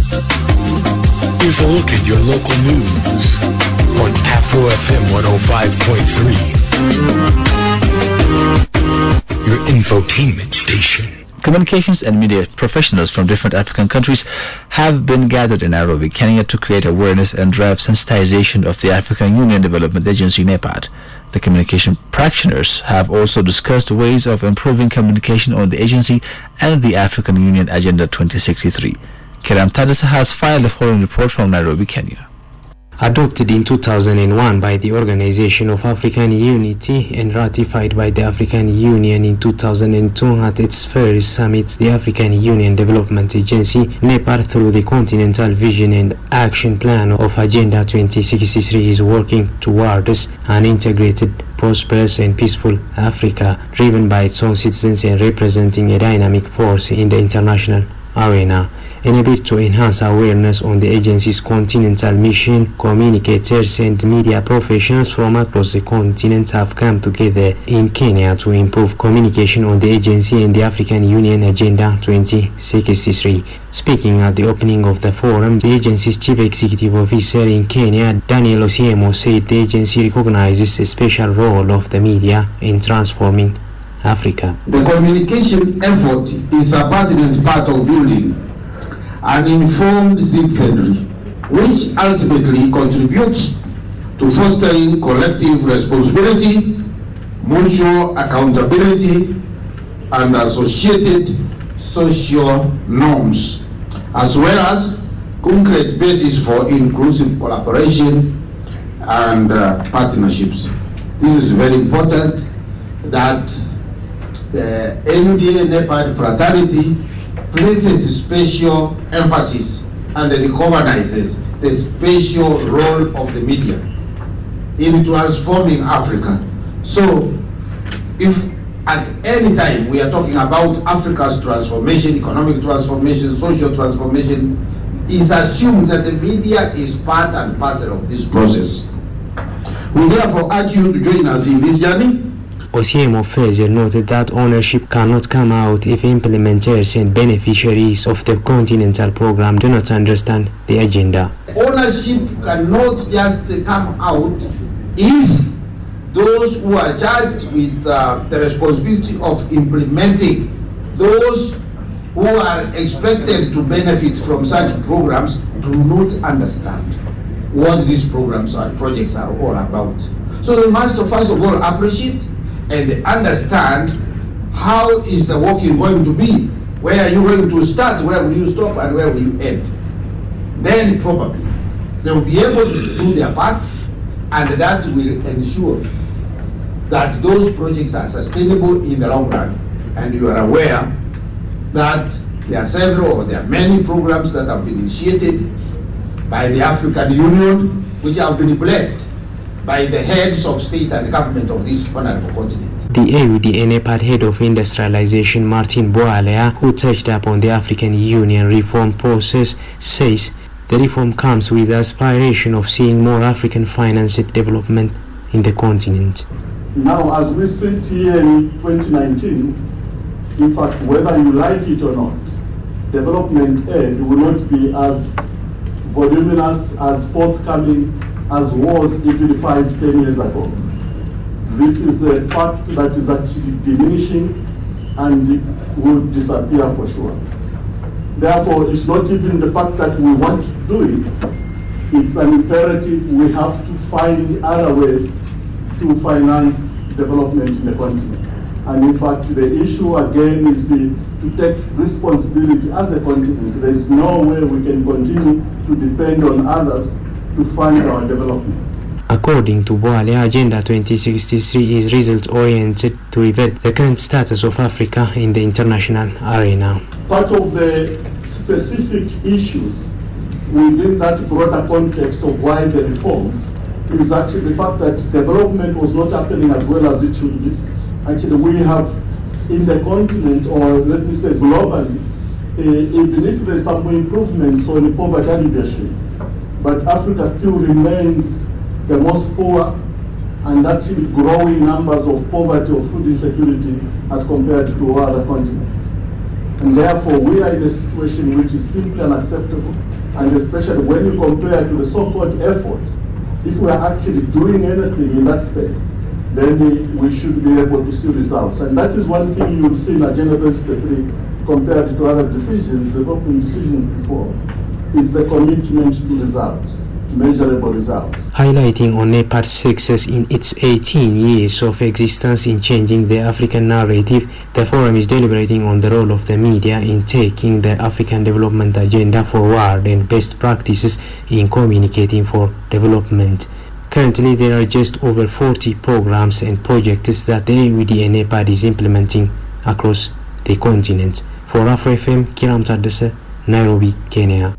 Here's a look at your local news on Afro FM 105.3. Your infotainment station. Communications and media professionals from different African countries have been gathered in Nairobi, Kenya, to create awareness and drive sensitization of the African Union Development Agency, NEPAD. The communication practitioners have also discussed ways of improving communication on the agency and the African Union Agenda 2063. Kiram Tadisa has filed the following report from Nairobi, Kenya. Adopted in 2001 by the Organization of African Unity and ratified by the African Union in 2002 at its first summit, the African Union Development Agency, NEPAD, through the Continental Vision and Action Plan of Agenda 2063, is working towards an integrated, prosperous and peaceful Africa, driven by its own citizens and representing a dynamic force in the international arena. In a bid to enhance awareness on the agency's continental mission, communicators and media professionals from across the continent have come together in Kenya to improve communication on the agency and the African Union Agenda 2063. Speaking at the opening of the forum, the agency's chief executive officer in Kenya, Daniel Osiemo, said the agency recognizes the special role of the media in transforming Africa. The communication effort is a pertinent part of building an informed citizenry, which ultimately contributes to fostering collective responsibility, mutual accountability, and associated social norms, as well as concrete basis for inclusive collaboration and partnerships. This is very important that the AUDA-NEPAD fraternity places special emphasis and recognizes the special role of the media in transforming Africa. So, if at any time we are talking about Africa's transformation, economic transformation, social transformation, it's assumed that the media is part and parcel of this process. We therefore urge you to join us in this journey. Osiemo further noted that ownership cannot come out if implementers and beneficiaries of the continental program do not understand the agenda. Ownership cannot just come out if those who are charged with the responsibility of implementing, those who are expected to benefit from such programs, do not understand what these programs and projects are all about. So they must first of all appreciate and understand how is the working going to be. Where are you going to start? Where will you stop? And where will you end? Then probably they will be able to do their part, and that will ensure that those projects are sustainable in the long run. And you are aware that there are several or there are many programs that have been initiated by the African Union, which have been blessed by the heads of state and government of this honorable continent. The AUDA-NEPAD head of industrialization, Martin Boalea, who touched upon the African Union reform process, says the reform comes with the aspiration of seeing more African financed development in the continent. Now, as we sit here in 2019, in fact, whether you like it or not, development aid will not be as voluminous, as forthcoming as was even 5-10 years ago. This is a fact that is actually diminishing and it will disappear for sure. Therefore, it's not even the fact that we want to do it, it's an imperative. We have to find other ways to finance development in the continent. And in fact, the issue again is to take responsibility as a continent. There is no way we can continue to depend on others to fund our development. According to Boale, Agenda 2063 is result-oriented to revert the current status of Africa in the international arena. Part of the specific issues within that broader context of why the reform is actually the fact that development was not happening as well as it should be. Actually, we have in the continent, or let me say globally, even if there's some improvements on poverty alleviation, but Africa still remains the most poor and actually growing numbers of poverty or food insecurity as compared to other continents. And therefore, we are in a situation which is simply unacceptable, and especially when you compare to the so-called efforts. If we are actually doing anything in that space, then we should be able to see results. And that is one thing you would see in Agenda 2033 compared to other decisions, development decisions before, is the commitment to results, measurable results. Highlighting on NEPAD's success in its 18 years of existence in changing the African narrative, the forum is deliberating on the role of the media in taking the African development agenda forward and best practices in communicating for development. Currently, there are just over 40 programs and projects that the AUDA-NEPAD is implementing across the continent. For Afro FM, Kiram Taddasa, Nairobi, Kenya.